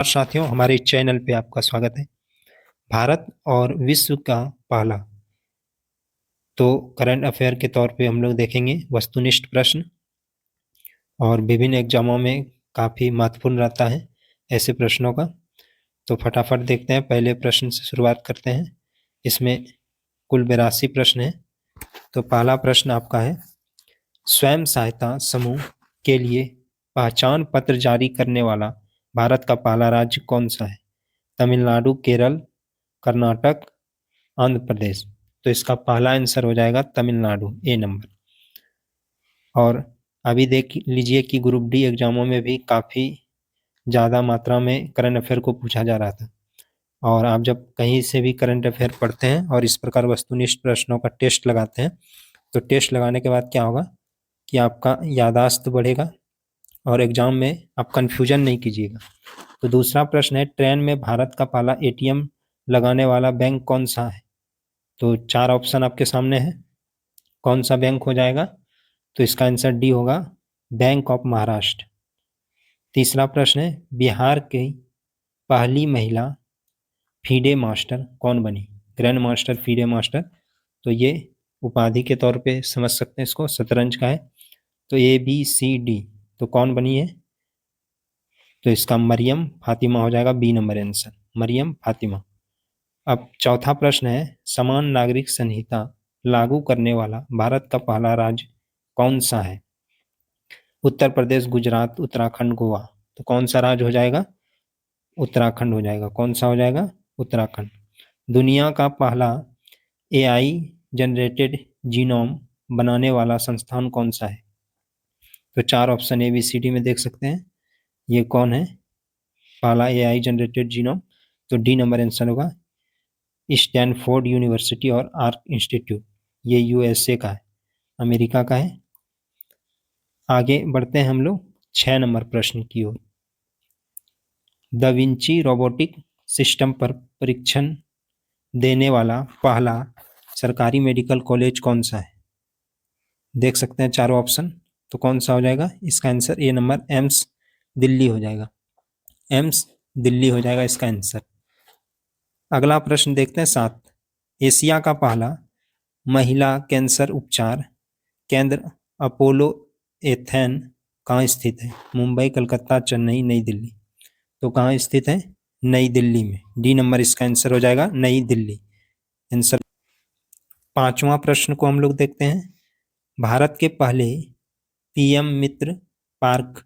और साथियों, हमारे चैनल पे आपका स्वागत है। भारत और विश्व का पहला तो करंट अफेयर के तौर पे हम लोग देखेंगे वस्तुनिष्ठ प्रश्न, और विभिन्न एग्जामों में काफ़ी महत्वपूर्ण रहता है ऐसे प्रश्नों का। तो फटाफट देखते हैं, पहले प्रश्न से शुरुआत करते हैं। इसमें कुल 82 प्रश्न हैं। तो पहला प्रश्न आपका है, स्वयं सहायता समूह के लिए पहचान पत्र जारी करने वाला भारत का पहला राज्य कौन सा है? तमिलनाडु, केरल, कर्नाटक, आंध्र प्रदेश। तो इसका पहला आंसर हो जाएगा तमिलनाडु, ए नंबर। और अभी देख लीजिए कि ग्रुप डी एग्जामों में भी काफ़ी ज़्यादा मात्रा में करंट अफेयर को पूछा जा रहा था। और आप जब कहीं से भी करंट अफेयर पढ़ते हैं और इस प्रकार वस्तुनिष्ठ प्रश्नों का टेस्ट लगाते हैं, तो टेस्ट लगाने के बाद क्या होगा कि आपका याददाश्त बढ़ेगा और एग्जाम में आप कन्फ्यूजन नहीं कीजिएगा। तो दूसरा प्रश्न है, ट्रेन में भारत का पहला एटीएम लगाने वाला बैंक कौन सा है? तो 4 ऑप्शन आपके सामने है, कौन सा बैंक हो जाएगा? तो इसका आंसर डी होगा, बैंक ऑफ महाराष्ट्र। तीसरा प्रश्न है, बिहार की पहली महिला फीडे मास्टर कौन बनी? Grand master, FIDE master. तो ये उपाधि के तौर पे समझ सकते हैं इसको, शतरंज का है। तो ए बी सी डी, तो कौन बनी है? तो इसका मरियम फातिमा हो जाएगा, B number answer, Mariam Fatima. अब चौथा प्रश्न है, समान नागरिक संहिता लागू करने वाला भारत का पहला राज्य कौन सा है? उत्तर प्रदेश, गुजरात, उत्तराखंड, गोवा। तो कौन सा राज्य हो जाएगा? उत्तराखंड हो जाएगा। कौन सा हो जाएगा? उत्तराखंड। दुनिया का पहला एआई जनरेटेड जीनोम बनाने वाला संस्थान कौन सा है? तो 4 option A B C D में देख सकते हैं, ये कौन है पहला एआई जनरेटेड जीनोम? तो डी नंबर आंसर होगा, स्टैनफोर्ड यूनिवर्सिटी और आर्क इंस्टीट्यूट। ये यूएसए का है, अमेरिका का है। आगे बढ़ते हैं हम लोग 6 नंबर प्रश्न की ओर। द विंची रोबोटिक सिस्टम पर परीक्षण देने वाला पहला सरकारी मेडिकल कॉलेज कौन सा है? देख सकते हैं चारों ऑप्शन। तो कौन सा हो जाएगा? इसका answer A number, AIIMS Delhi हो जाएगा। एम्स दिल्ली हो जाएगा इसका आंसर। अगला प्रश्न देखते हैं 7। एशिया का पहला महिला कैंसर उपचार केंद्र अपोलो एथेन कहाँ स्थित है? मुंबई, कलकत्ता, चेन्नई, नई दिल्ली। तो कहाँ स्थित है? नई दिल्ली में। डी नंबर इसका आंसर हो जाएगा, नई दिल्ली आंसर। 5वां प्रश्न को हम लोग देखते हैं, भारत के पहले पीएम मित्र पार्क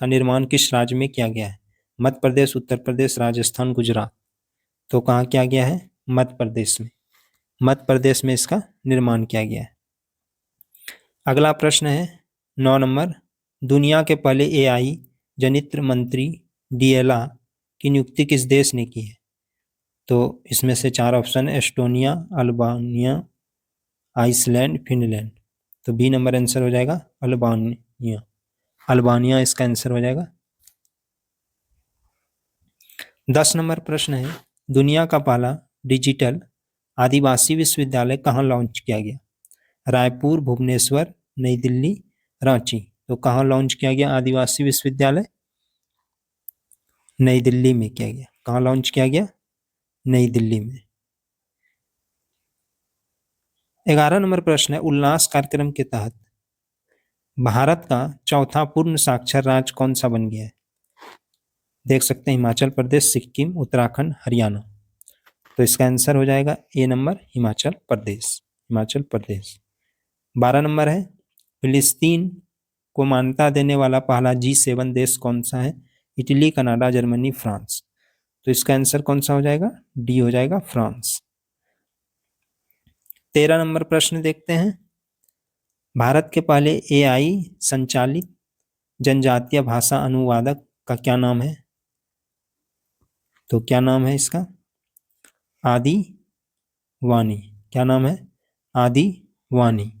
का निर्माण किस राज्य में किया गया है? मध्य प्रदेश, उत्तर प्रदेश, राजस्थान, गुजरात। तो कहाँ किया गया है? मध्य प्रदेश में। मध्य प्रदेश में इसका निर्माण किया गया है। अगला प्रश्न है 9 नंबर, दुनिया के पहले एआई जनित्र मंत्री डीएलआ की नियुक्ति किस देश ने की है? तो इसमें से 4 option, Estonia, Albania, Iceland, Finland. तो बी नंबर आंसर हो जाएगा, अल्बानिया। अल्बानिया इसका आंसर हो जाएगा। 10 नंबर प्रश्न है, दुनिया का पहला डिजिटल आदिवासी विश्वविद्यालय कहाँ लॉन्च किया गया? रायपुर, भुवनेश्वर, नई दिल्ली, रांची। तो कहाँ लॉन्च किया गया आदिवासी विश्वविद्यालय? नई दिल्ली में किया गया। कहाँ लॉन्च किया गया? नई दिल्ली में। 11 नंबर प्रश्न है, उल्लास कार्यक्रम के तहत भारत का चौथा पूर्ण साक्षर राज्य कौन सा बन गया है? देख सकते हैं, हिमाचल प्रदेश, सिक्किम, उत्तराखंड, हरियाणा। तो इसका आंसर हो जाएगा ए नंबर, हिमाचल प्रदेश। हिमाचल प्रदेश। 12 नंबर है, फिलिस्तीन को मान्यता देने वाला पहला G7 देश कौन सा है? Italy, Canada, Germany, France. तो इसका आंसर कौन सा हो जाएगा? डी हो जाएगा, फ्रांस। 13 नंबर प्रश्न देखते हैं, भारत के पहले एआई संचालित जनजातीय भाषा अनुवादक का क्या नाम है? तो क्या नाम है इसका? आदि वाणी। क्या नाम है? आदि वाणी।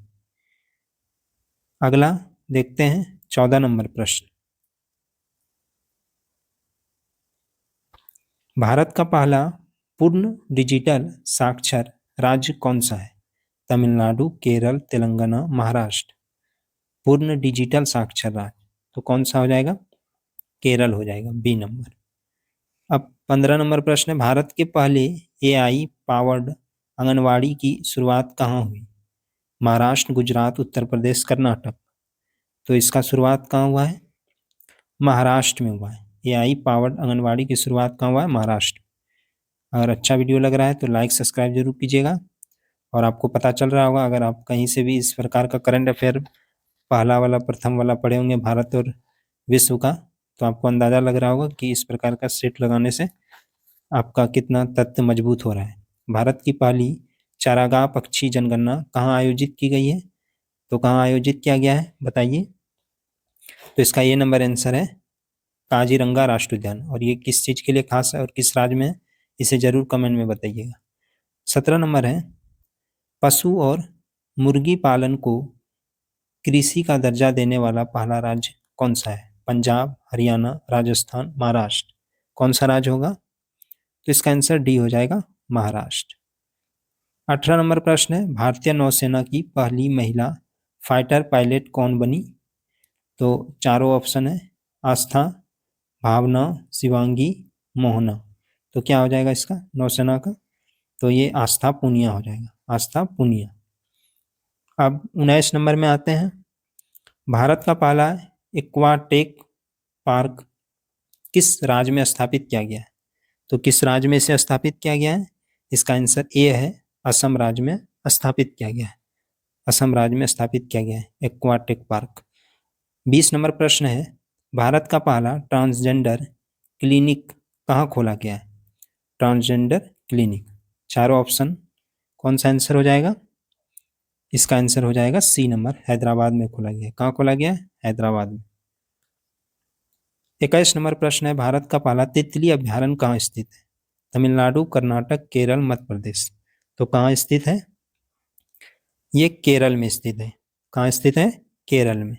अगला देखते हैं 14 नंबर प्रश्न, भारत का पहला पूर्ण डिजिटल साक्षर राज्य कौन सा है? तमिलनाडु, केरल, तेलंगाना, महाराष्ट्र। पूर्ण डिजिटल साक्षर राज्य, तो कौन सा हो जाएगा? केरल हो जाएगा, बी नंबर। अब 15 नंबर प्रश्न है, भारत के पहले एआई पावर्ड आंगनवाड़ी की शुरुआत कहाँ हुई? महाराष्ट्र, गुजरात, उत्तर प्रदेश, कर्नाटक। तो इसका शुरुआत कहाँ हुआ है? महाराष्ट्र में हुआ है। एआई पावर्ड आंगनवाड़ी की शुरुआत कहाँ हुआ है? महाराष्ट्र। अगर अच्छा वीडियो लग रहा है तो लाइक सब्सक्राइब जरूर कीजिएगा। और आपको पता चल रहा होगा, अगर आप कहीं से भी इस प्रकार का करंट अफेयर पहला वाला प्रथम वाला पढ़े होंगे भारत और विश्व का, तो आपको अंदाजा लग रहा होगा कि इस प्रकार का सेट लगाने से आपका कितना तथ्य मजबूत हो रहा है। भारत की पहली चारागाह पक्षी जनगणना कहाँ आयोजित की गई है? तो कहाँ आयोजित किया गया है बताइए? तो इसका ये नंबर आंसर है काजीरंगा राष्ट्रीय उद्यान। और ये किस चीज के लिए खास है और किस राज्य में है, इसे जरूर कमेंट में बताइएगा। 17 नंबर है, पशु और मुर्गी पालन को कृषि का दर्जा देने वाला पहला राज्य कौन सा है? पंजाब, हरियाणा, राजस्थान, महाराष्ट्र। कौन सा राज्य होगा? तो इसका आंसर डी हो जाएगा, महाराष्ट्र। 18 नंबर प्रश्न है, भारतीय नौसेना की पहली महिला फाइटर पायलट कौन बनी? तो चारों ऑप्शन है, आस्था, भावना, शिवांगी, मोहना। तो क्या हो जाएगा इसका नौसेना का? तो ये आस्था पूनिया हो जाएगा, आस्था पूनिया। अब 19 नंबर में आते हैं, भारत का पहला एक्वाटेक पार्क किस राज्य में स्थापित किया गया है? तो किस राज्य में इसे स्थापित किया गया है? इसका आंसर ए है, असम राज्य में स्थापित किया गया है। असम राज्य में स्थापित किया गया है एक्वाटेक पार्क। 20 नंबर प्रश्न है, भारत का पहला ट्रांसजेंडर क्लिनिक कहाँ खोला गया है? Transgender clinic. चारों ऑप्शन, कौन सा आंसर हो जाएगा? इसका आंसर हो जाएगा सी नंबर, हैदराबाद में खोला गया है। कहाँ खोला गया है? हैदराबाद में। 21 नंबर प्रश्न है, भारत का पहला तितली अभ्यारण्य कहाँ स्थित है? तमिलनाडु, कर्नाटक, केरल, मध्य प्रदेश। तो कहाँ स्थित है? ये केरल में स्थित है। कहाँ स्थित है? केरल में।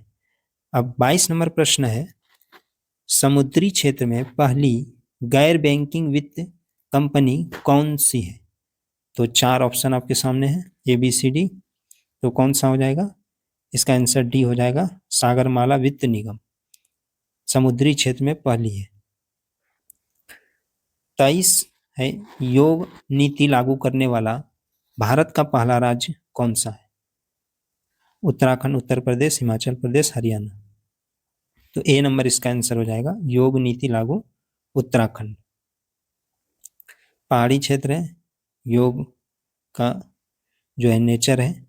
अब 22 नंबर प्रश्न है, समुद्री क्षेत्र में पहली गैर बैंकिंग वित्त कंपनी कौन सी है? तो चार ऑप्शन आपके सामने है, ए बी सी डी। तो कौन सा हो जाएगा? इसका आंसर डी हो जाएगा, सागरमाला वित्त निगम। समुद्री क्षेत्र में पहली है। 23 है, योग नीति लागू करने वाला भारत का पहला राज्य कौन सा है? उत्तराखंड, उत्तर प्रदेश, हिमाचल प्रदेश, हरियाणा। तो ए नंबर इसका आंसर हो जाएगा, योग नीति लागू उत्तराखंड। पहाड़ी क्षेत्र है, योग का जो है नेचर है।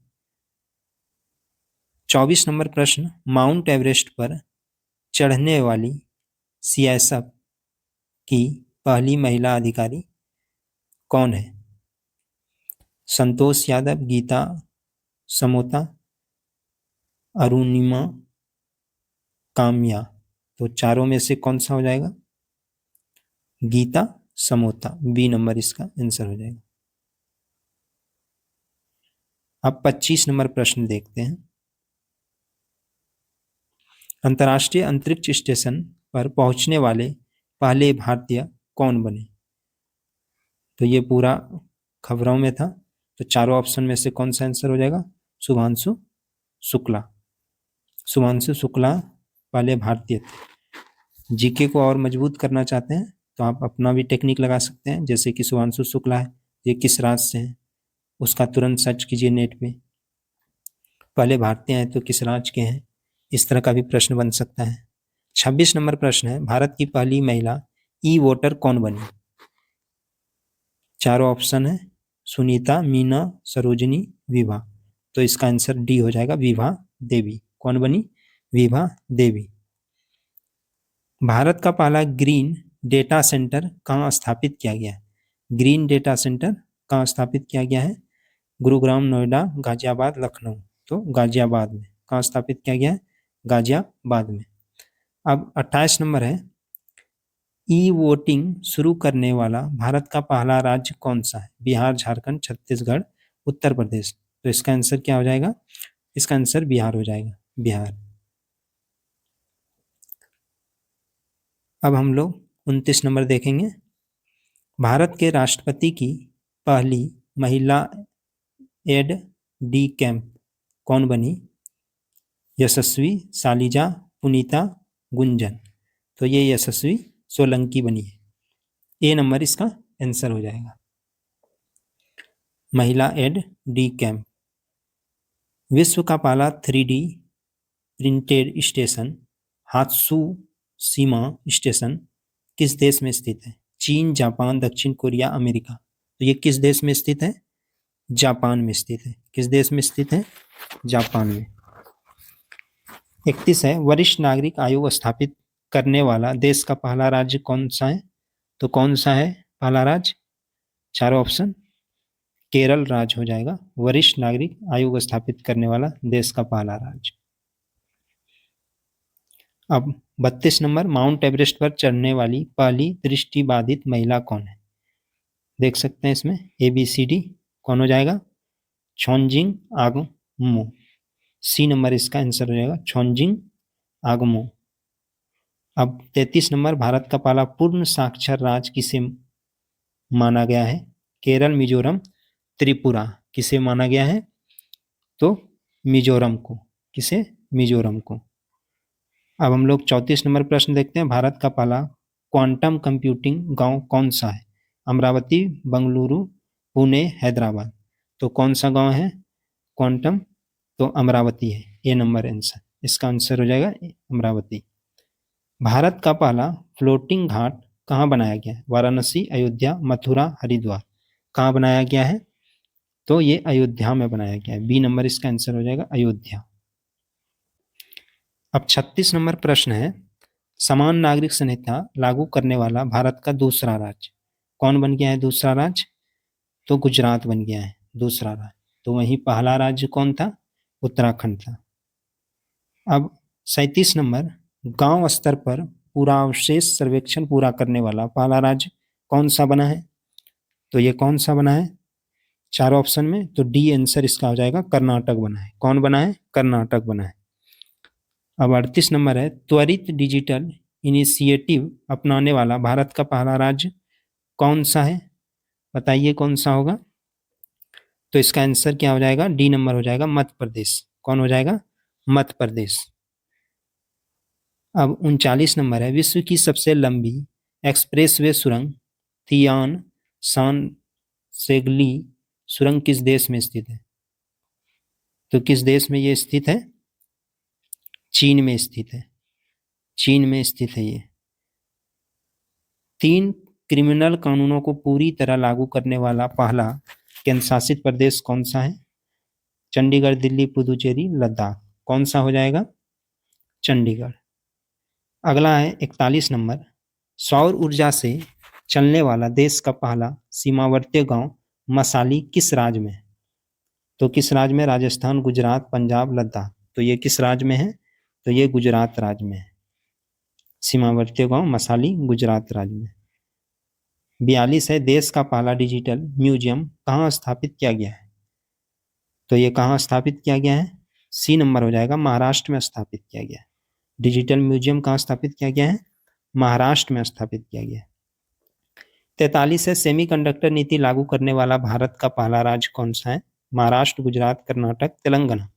24 नंबर प्रश्न, माउंट एवरेस्ट पर चढ़ने वाली सीआईएसएफ की पहली महिला अधिकारी कौन है? संतोष यादव, गीता समोता, अरुणिमा काम्या। तो चारों में से कौन सा हो जाएगा? गीता समोता, बी नंबर इसका आंसर हो जाएगा। अब 25 नंबर प्रश्न देखते हैं, अंतर्राष्ट्रीय अंतरिक्ष स्टेशन पर पहुंचने वाले पहले भारतीय कौन बने? तो ये पूरा खबरों में था। तो चारों ऑप्शन में से कौन सा आंसर हो जाएगा? शुभांशु शुक्ला। शुभांशु शुक्ला पहले भारतीय थे। जीके को और मजबूत करना चाहते हैं तो आप अपना भी टेक्निक लगा सकते हैं, जैसे कि शुभांशु शुक्ला है, ये किस राज्य से है, उसका तुरंत सर्च कीजिए नेट पे। पहले भारतीय हैं तो किस राज्य के हैं, इस तरह का भी प्रश्न बन सकता है। 26 नंबर प्रश्न है, भारत की पहली महिला ई वोटर कौन बनी? चारों ऑप्शन है, सुनीता, मीना, सरोजनी, विभा। तो इसका आंसर डी हो जाएगा, विभा देवी। कौन बनी? विभा देवी। भारत का पहला ग्रीन डेटा सेंटर कहाँ स्थापित किया गया है? ग्रीन डेटा सेंटर कहाँ स्थापित किया गया है? गुरुग्राम, नोएडा, गाजियाबाद, लखनऊ। तो गाजियाबाद में। कहाँ स्थापित किया गया है? गाजियाबाद में। अब 28 नंबर है, ई वोटिंग शुरू करने वाला भारत का पहला राज्य कौन सा है? बिहार, झारखंड, छत्तीसगढ़, उत्तर प्रदेश। तो इसका आंसर क्या हो जाएगा? इसका आंसर बिहार हो जाएगा, बिहार। अब हम लोग 29 नंबर देखेंगे, भारत के राष्ट्रपति की पहली महिला एड डी कैंप कौन बनी? यशस्वी, शालिजा, पुनीता, गुंजन। तो ये यशस्वी सोलंकी बनी है। ए नंबर इसका आंसर हो जाएगा। महिला एड डी कैंप। विश्व का पहला 3D प्रिंटेड स्टेशन हात्सुशिमा स्टेशन किस देश में स्थित है? चीन, जापान, दक्षिण कोरिया, अमेरिका। तो ये किस देश में स्थित है? जापान में स्थित है। किस देश में स्थित है? जापान में। 31 है, वरिष्ठ नागरिक आयोग स्थापित करने वाला देश का पहला राज्य कौन सा है? तो कौन सा है पहला राज्य? चारों ऑप्शन। केरल राज्य हो जाएगा वरिष्ठ नागरिक आयोग स्थापित करने वाला देश का पहला राज्य। अब 32 नंबर, माउंट एवरेस्ट पर चढ़ने वाली पहली दृष्टिबाधित महिला कौन है? देख सकते हैं इसमें ABCD कौन हो जाएगा? छोनजिंग आगमो। सी नंबर इसका आंसर हो जाएगा, छोनजिंग आगमो। अब 33 नंबर, भारत का पहला पूर्ण साक्षर राज्य किसे माना गया है? केरल, मिजोरम, त्रिपुरा। किसे माना गया है? तो मिजोरम को। किसे? मिजोरम को। अब हम लोग 34 नंबर प्रश्न देखते हैं, भारत का पहला क्वांटम कंप्यूटिंग गांव कौन सा है? अमरावती, बंगलुरु, पुणे, हैदराबाद। तो कौन सा गांव है क्वांटम? तो अमरावती है। ए नंबर आंसर, इसका आंसर हो जाएगा अमरावती। भारत का पहला फ्लोटिंग घाट कहाँ बनाया गया है? वाराणसी, अयोध्या, मथुरा, हरिद्वार। कहाँ बनाया गया है? तो ये अयोध्या में बनाया गया है। बी नंबर इसका आंसर हो जाएगा अयोध्या। अब 36 नंबर प्रश्न है, समान नागरिक संहिता लागू करने वाला भारत का दूसरा राज्य कौन बन गया है? दूसरा राज्य तो गुजरात बन गया है दूसरा राज्य। तो वहीं पहला राज्य कौन था? उत्तराखंड था। अब 37 नंबर, गांव स्तर पर पुरावशेष सर्वेक्षण पूरा करने वाला पहला राज्य कौन सा बना है? तो ये कौन सा बना है चारों ऑप्शन में? तो डी आंसर इसका हो जाएगा, कर्नाटक बना है। कौन बना है? कर्नाटक बना है। अब 38 नंबर है, त्वरित डिजिटल इनिशिएटिव अपनाने वाला भारत का पहला राज्य कौन सा है? बताइए कौन सा होगा? तो इसका आंसर क्या हो जाएगा? डी नंबर हो जाएगा, मध्य प्रदेश। कौन हो जाएगा? मध्य प्रदेश। अब 39 नंबर है, विश्व की सबसे लंबी एक्सप्रेसवे सुरंग तियान सान सेगली सुरंग किस देश में स्थित है? तो किस देश में ये स्थित है? चीन में स्थित है। चीन में स्थित है ये। 3 क्रिमिनल कानूनों को पूरी तरह लागू करने वाला पहला केंद्र शासित प्रदेश कौन सा है? चंडीगढ़, दिल्ली, पुदुचेरी, लद्दाख। कौन सा हो जाएगा? चंडीगढ़। अगला है 41 नंबर, सौर ऊर्जा से चलने वाला देश का पहला सीमावर्ती गांव मसाली किस राज्य में है? तो किस राज्य में? राजस्थान, गुजरात, पंजाब, लद्दाख। तो ये किस राज्य में है? तो ये गुजरात राज्य में है। सीमावर्ती गांव मसाली गुजरात राज्य में। 42 है, देश का पहला डिजिटल म्यूजियम कहाँ स्थापित किया गया है? तो ये कहाँ स्थापित किया गया है? सी नंबर हो जाएगा, महाराष्ट्र में स्थापित किया गया है। डिजिटल म्यूजियम कहाँ स्थापित किया गया है? महाराष्ट्र में स्थापित किया गया है। 43 है, सेमीकंडक्टर नीति लागू करने वाला भारत का पहला राज्य कौन सा है? महाराष्ट्र, गुजरात, कर्नाटक, तेलंगाना।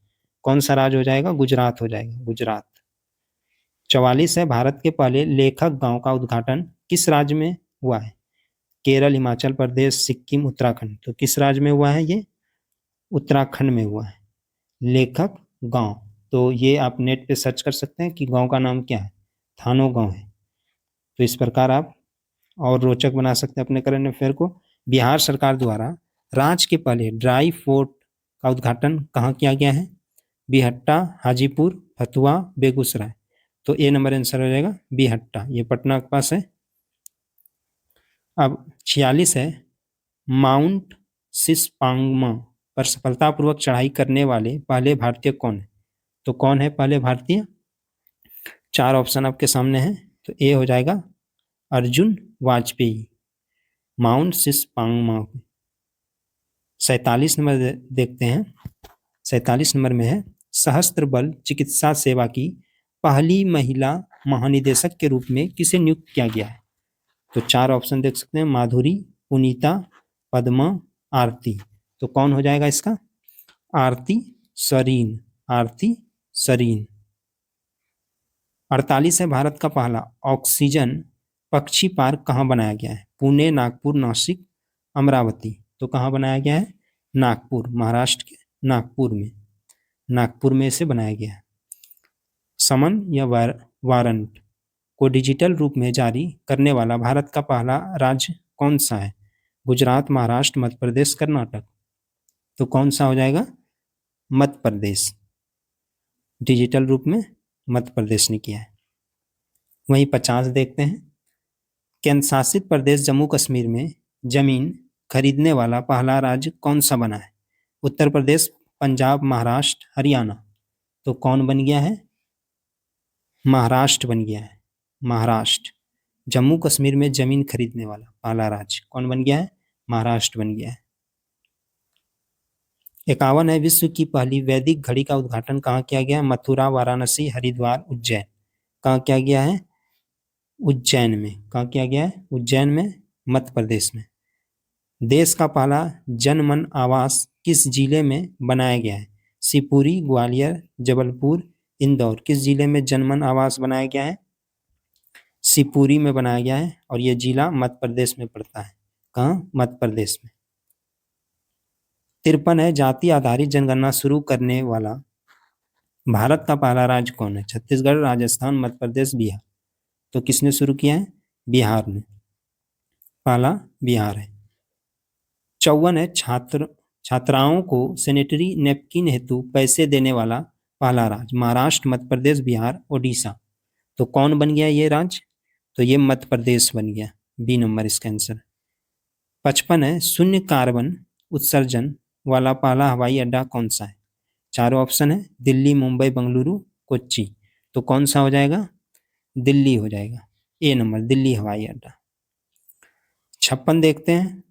कौन सा राज्य हो जाएगा? गुजरात हो जाएगा, गुजरात। 44 है, भारत के पहले लेखक गांव का उद्घाटन किस राज्य में हुआ है? केरल, हिमाचल प्रदेश, सिक्किम, उत्तराखंड। तो किस राज्य में हुआ है ये? उत्तराखंड में हुआ है लेखक गांव। तो ये आप नेट पे सर्च कर सकते हैं कि गांव का नाम क्या है, थानो गांव है। तो इस प्रकार आप और रोचक बना सकते हैं अपने करंट अफेयर को। बिहार सरकार द्वारा राज्य के पहले ड्राई फोर्ट का उद्घाटन कहाँ किया गया है? बिहट्टा, हाजीपुर, फतुहा, बेगूसराय। तो ए नंबर आंसर हो जाएगा बिहट्टा, ये पटना के पास है। अब 46 है, माउंट सिसपांगमा पर सफलतापूर्वक चढ़ाई करने वाले पहले भारतीय कौन है? तो कौन है पहले भारतीय? 4 ऑप्शन आपके सामने हैं। तो ए हो जाएगा अर्जुन वाजपेयी, माउंट सिसपांगमा। 47 नंबर देखते हैं। 47 नंबर में है, सशस्त्र बल चिकित्सा सेवा की पहली महिला महानिदेशक के रूप में किसे नियुक्त किया गया है? तो 4 ऑप्शन देख सकते हैं, माधुरी, पुनीता, पद्मा, आरती। तो कौन हो जाएगा इसका? आरती सरीन, आरती सरीन। 48 है, भारत का पहला ऑक्सीजन पक्षी पार्क कहाँ बनाया गया है? पुणे, नागपुर, नासिक, अमरावती। तो कहाँ बनाया गया है? नागपुर, महाराष्ट्र के नागपुर में, नागपुर में इसे बनाया गया है। समन या वारंट को डिजिटल रूप में जारी करने वाला भारत का पहला राज्य कौन सा है? गुजरात, महाराष्ट्र, मध्य प्रदेश, कर्नाटक। तो कौन सा हो जाएगा? मध्य प्रदेश। डिजिटल रूप में मध्य प्रदेश ने किया है। वहीं 50 देखते हैं। केंद्र शासित प्रदेश जम्मू कश्मीर में जमीन खरीदने वाला पहला राज्य कौन सा बना है? उत्तर प्रदेश, पंजाब, महाराष्ट्र, हरियाणा। तो कौन बन गया है? महाराष्ट्र बन गया है। महाराष्ट्र। जम्मू कश्मीर में जमीन खरीदने वाला पहला राज्य कौन बन गया है? महाराष्ट्र बन गया है। 51 है। विश्व की पहली वैदिक घड़ी का उद्घाटन कहाँ किया गया? मथुरा, वाराणसी, हरिद्वार, उज्जैन। कहाँ किया गया है? उज्जैन में। कहाँ किया गया है? उज्जैन में, मध्य प्रदेश में। देश का पहला जनमन आवास किस जिले में बनाया गया है? शिवपुरी, ग्वालियर, जबलपुर, इंदौर। किस जिले में जनमन आवास बनाया गया है? शिवपुरी में बनाया गया है और यह जिला मध्य प्रदेश में पड़ता है। कहाँ? मध्य प्रदेश में। 53 है। जाति आधारित जनगणना शुरू करने वाला भारत का पहला राज्य कौन है? छत्तीसगढ़, राजस्थान, मध्य प्रदेश, बिहार। तो किसने शुरू किया है? बिहार ने। पहला बिहार है। 54 है। छात्राओं को सैनिटरी नैपकिन हेतु पैसे देने वाला पहला राज्य? महाराष्ट्र, मध्य प्रदेश, बिहार, ओडिशा। तो कौन बन गया ये राज्य? तो ये मध्य प्रदेश बन गया। बी नंबर इसका आंसर। 55 है। शून्य कार्बन उत्सर्जन वाला पहला हवाई अड्डा कौन सा है? चारों ऑप्शन है। दिल्ली, मुंबई, बेंगलुरु, कोच्चि। तो कौन सा हो जाएगा? दिल्ली हो जाएगा। ए नंबर, दिल्ली हवाई अड्डा। 56 देखते हैं।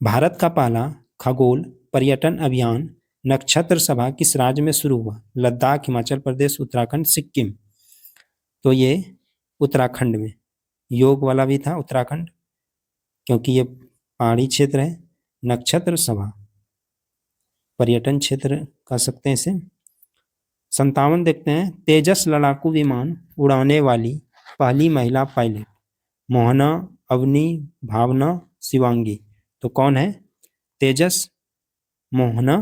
भारत का पहला खगोल पर्यटन अभियान नक्षत्र सभा किस राज्य में शुरू हुआ? लद्दाख, हिमाचल प्रदेश, उत्तराखंड, सिक्किम। तो ये उत्तराखंड में। योग वाला भी था उत्तराखंड, क्योंकि ये पहाड़ी क्षेत्र है। नक्षत्र सभा पर्यटन क्षेत्र कह सकते हैं इसे। 57 देखते हैं। तेजस लड़ाकू विमान उड़ाने वाली पहली महिला पायलट? मोहना, अवनी, भावना, शिवांगी। तो कौन है? तेजस मोहना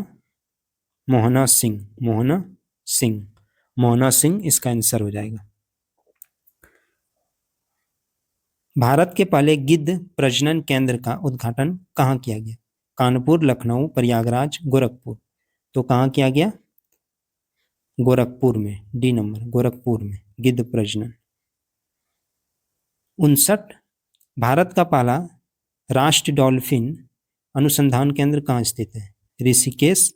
सिंह इसका आंसर हो जाएगा। भारत के पहले गिद्ध प्रजनन केंद्र का उद्घाटन कहाँ किया गया? कानपुर, लखनऊ, प्रयागराज, गोरखपुर। तो कहाँ किया गया? गोरखपुर में। डी नंबर, गोरखपुर में गिद्ध प्रजनन। 59 भारत का पहला राष्ट्रीय डॉल्फिन अनुसंधान केंद्र कहाँ स्थित है? ऋषिकेश,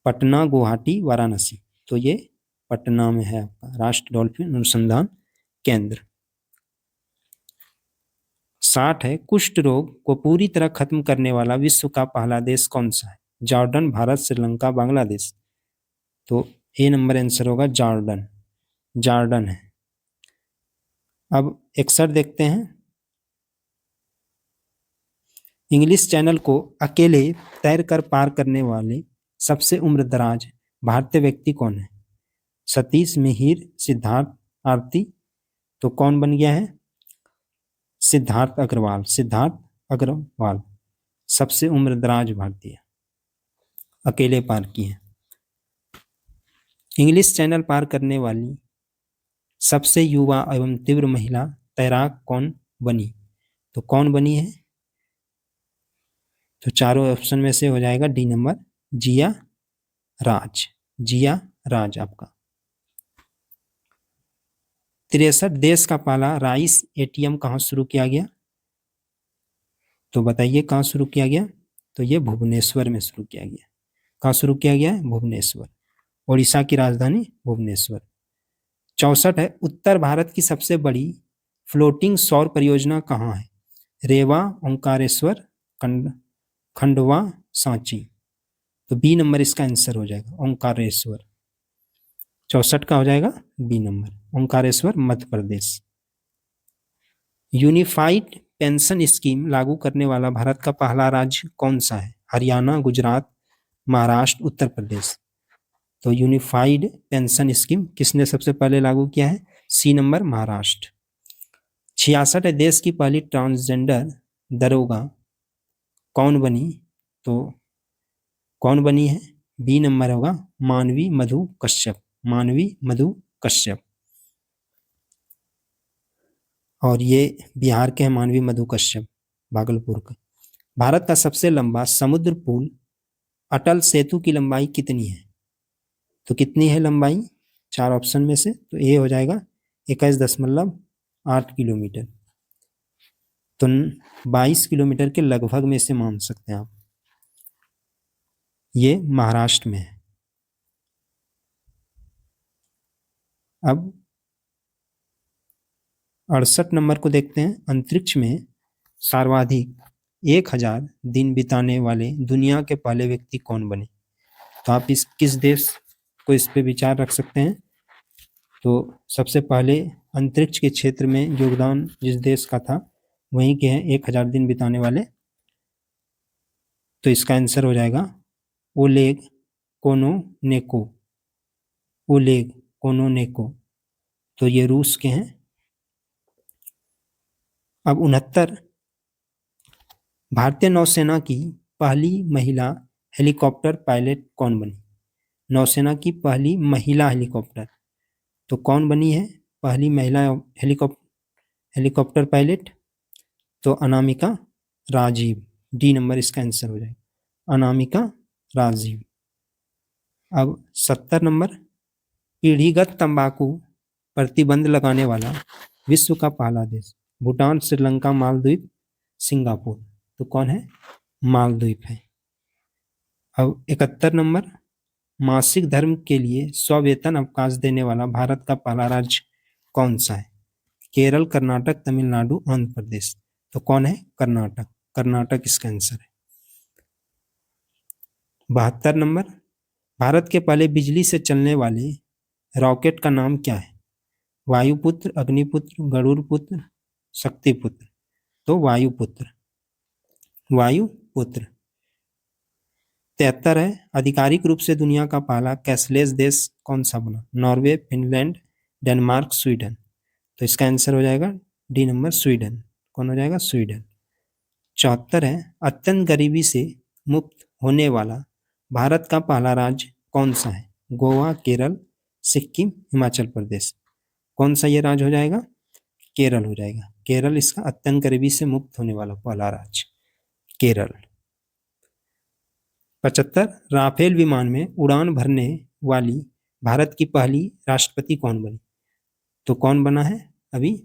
पटना, गुवाहाटी, वाराणसी। तो ये पटना में है आपका राष्ट्रीय डॉल्फिन अनुसंधान केंद्र। 60 है। कुष्ठ रोग को पूरी तरह खत्म करने वाला विश्व का पहला देश कौन सा है? जॉर्डन, भारत, श्रीलंका, बांग्लादेश। तो ए नंबर आंसर होगा जॉर्डन है। अब 61 देखते हैं। इंग्लिश चैनल को अकेले तैरकर पार करने वाले सबसे उम्रदराज भारतीय व्यक्ति कौन है? सतीश, मिहिर, सिद्धार्थ, आरती। तो कौन बन गया है? सिद्धार्थ अग्रवाल सबसे उम्रदराज भारतीय, अकेले पार किए। इंग्लिश चैनल पार करने वाली सबसे युवा एवं तीव्र महिला तैराक कौन बनी? तो कौन बनी है? तो चारों ऑप्शन में से हो जाएगा डी नंबर, जिया राज आपका। 63 देश का पहला राइस एटीएम कहाँ शुरू किया गया? तो बताइए कहाँ शुरू किया गया? तो ये भुवनेश्वर में शुरू किया गया। कहाँ शुरू किया गया है? भुवनेश्वर, ओडिशा की राजधानी भुवनेश्वर। 64 है। उत्तर भारत की सबसे बड़ी फ्लोटिंग सौर परियोजना कहाँ है? रेवा, ओंकारेश्वर, खंडवा, सांची। तो बी नंबर इसका आंसर हो जाएगा, ओंकारेश्वर। 64 का हो जाएगा B number, Omkareshwar, Madhya Pradesh. Unified pension scheme लागू करने वाला भारत का पहला राज्य कौन सा है? हरियाणा, गुजरात, महाराष्ट्र, उत्तर प्रदेश। तो यूनिफाइड पेंशन स्कीम किसने सबसे पहले लागू किया है? सी नंबर महाराष्ट्र। 66 देश की पहली ट्रांसजेंडर दरोगा कौन बनी? तो कौन बनी है? बी नंबर होगा मानवी मधु कश्यप। मानवी मधु कश्यप। और ये बिहार के हैं मानवी मधु कश्यप, भागलपुर का। भारत का सबसे लंबा समुद्र पुल अटल सेतु की लंबाई कितनी है? तो कितनी है लंबाई 4 ऑप्शन में से? तो ए हो जाएगा 21.8 किलोमीटर। तो 22 किलोमीटर के लगभग में से मान सकते हैं आप। ये महाराष्ट्र में है। अब 68 नंबर को देखते हैं। अंतरिक्ष में सर्वाधिक 1000 दिन बिताने वाले दुनिया के पहले व्यक्ति कौन बने? तो आप किस देश को इस पे विचार रख सकते हैं। तो सबसे पहले अंतरिक्ष के क्षेत्र में योगदान जिस देश का था वहीं के हैं 1000 दिन बिताने वाले। तो इसका आंसर हो जाएगा ओलेग कोनोनेको। ओलेग कोनोनेको। तो ये रूस के हैं। अब 69 भारतीय नौसेना की पहली महिला हेलीकॉप्टर पायलट कौन बनी? नौसेना की पहली महिला हेलीकॉप्टर तो कौन बनी है पहली महिला हेलीकॉप्टर पायलट? तो अनामिका राजीव। डी नंबर इसका आंसर हो जाएगा, अनामिका राजीव। अब 70 नंबर पीढ़ीगत तंबाकू प्रतिबंध लगाने वाला विश्व का पहला देश? भूटान, श्रीलंका, मालदीव, सिंगापुर। तो कौन है? मालदीव है। अब 71 नंबर मासिक धर्म के लिए स्ववेतन अवकाश देने वाला भारत का पहला राज्य कौन सा है? केरल, कर्नाटक, तमिलनाडु, आंध्र प्रदेश। तो कौन है? कर्नाटक। कर्नाटक इसका आंसर है। 72 नंबर भारत के पहले बिजली से चलने वाले रॉकेट का नाम क्या है? वायुपुत्र, अग्निपुत्र, गरुड़पुत्र, शक्तिपुत्र। तो वायुपुत्र। वायुपुत्र। 73 है आधिकारिक रूप से दुनिया का पहला कैशलेस देश कौन सा बना? Norway, Finland, Denmark, Sweden. तो इसका आंसर हो जाएगा डी नंबर स्वीडन। कौन हो जाएगा? स्वीडन। 74 है अत्यंत गरीबी से मुक्त होने वाला भारत का पहला राज्य कौन सा है? गोवा, केरल, सिक्किम, हिमाचल प्रदेश। कौन सा ये राज्य हो जाएगा? केरल हो जाएगा। केरल इसका अत्यंत गरीबी से मुक्त होने वाला पहला राज्य केरल। 75 राफेल विमान में उड़ान भरने वाली भारत की पहली राष्ट्रपति कौन बनी? तो कौन बना है अभी?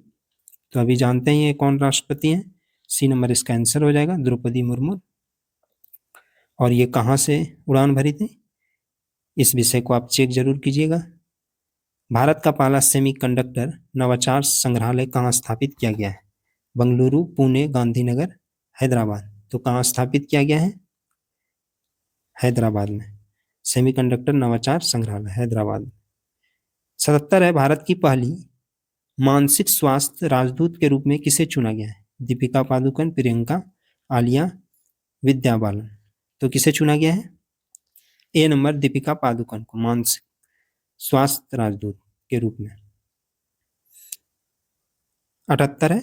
तो अभी जानते हैं ये कौन राष्ट्रपति हैं। सी नंबर इसका आंसर हो जाएगा द्रौपदी मुर्मू। और ये कहाँ से उड़ान भरी थी इस विषय को आप चेक जरूर कीजिएगा। भारत का पहला सेमीकंडक्टर नवाचार संग्रहालय कहाँ स्थापित किया गया है? बंगलुरु, पुणे, गांधीनगर, हैदराबाद। तो कहाँ स्थापित किया गया है? हैदराबाद में। सेमीकंडक्टर नवाचार संग्रहालय हैदराबाद। 77 है भारत की पहली मानसिक स्वास्थ्य राजदूत के रूप में किसे चुना गया है? दीपिका पादुकोण, प्रियंका, आलिया, विद्या बालन। तो किसे चुना गया है? ए नंबर दीपिका पादुकोण को मानसिक स्वास्थ्य राजदूत के रूप में। 78 है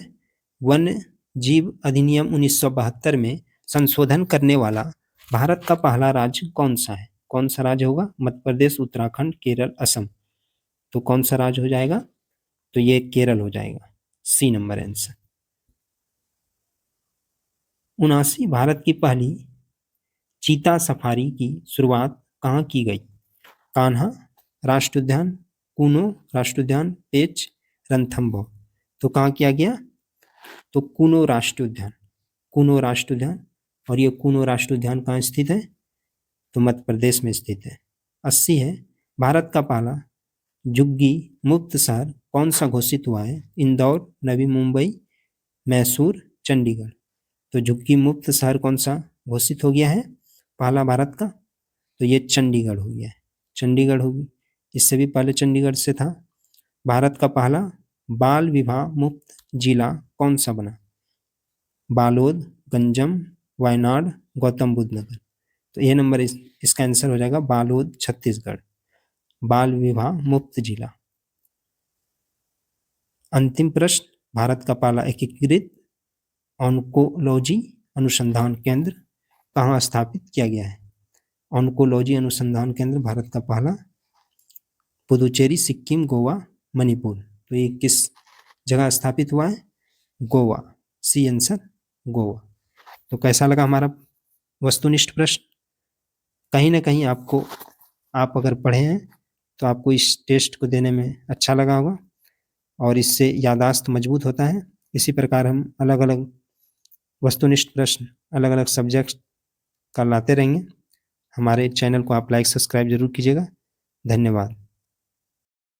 वन्य जीव अधिनियम 1972 में संशोधन करने वाला भारत का पहला राज्य कौन सा है? कौन सा राज्य होगा? मध्य प्रदेश, उत्तराखंड, केरल, असम। तो कौन सा राज्य हो जाएगा? तो ये केरल हो जाएगा। सी नंबर आंसर। 79 भारत की पहली चीता सफारी की शुरुआत कहाँ की गई? कान्हा राष्ट्रीय उद्यान, कूनो राष्ट्रीय उद्यान, पेच, रणथंभौर। तो कहाँ किया गया? तो कूनो राष्ट्रीय उद्यान। कूनो राष्ट्रीय उद्यान। और ये कूनो राष्ट्रीय उद्यान कहाँ स्थित है? तो मध्य प्रदेश में स्थित है। 80 है भारत का पहला झुग्गी मुक्त शहर कौन सा घोषित हुआ है? इंदौर, नवी मुंबई, मैसूर, चंडीगढ़। तो झुग्गी मुक्त शहर कौन सा घोषित हो गया है पहला भारत का? तो ये चंडीगढ़ हो गया है। चंडीगढ़ होगी। इससे भी पहले चंडीगढ़ से था। भारत का पहला बाल विवाह मुक्त जिला कौन सा बना? बालोद, गंजम, वायनाड, गौतम बुद्ध नगर। तो ये नंबर इसका आंसर हो जाएगा बालोद, छत्तीसगढ़। बाल विवाह मुक्त जिला। अंतिम प्रश्न, भारत का पहला एकीकृत ऑन्कोलॉजी अनुसंधान केंद्र कहाँ स्थापित किया गया है? ऑन्कोलॉजी अनुसंधान केंद्र भारत का पहला पुदुचेरी, सिक्किम, गोवा, मणिपुर। तो ये किस जगह स्थापित हुआ है? गोवा। C answer Goa. तो कैसा लगा हमारा वस्तुनिष्ठ प्रश्न? कहीं ना कहीं आपको, आप अगर पढ़े हैं तो आपको इस टेस्ट को देने में अच्छा लगा होगा और इससे याददाश्त मजबूत होता है। इसी प्रकार हम अलग अलग वस्तुनिष्ठ प्रश्न अलग अलग सब्जेक्ट का लाते रहेंगे। हमारे चैनल को आप लाइक सब्सक्राइब जरूर कीजिएगा। धन्यवाद।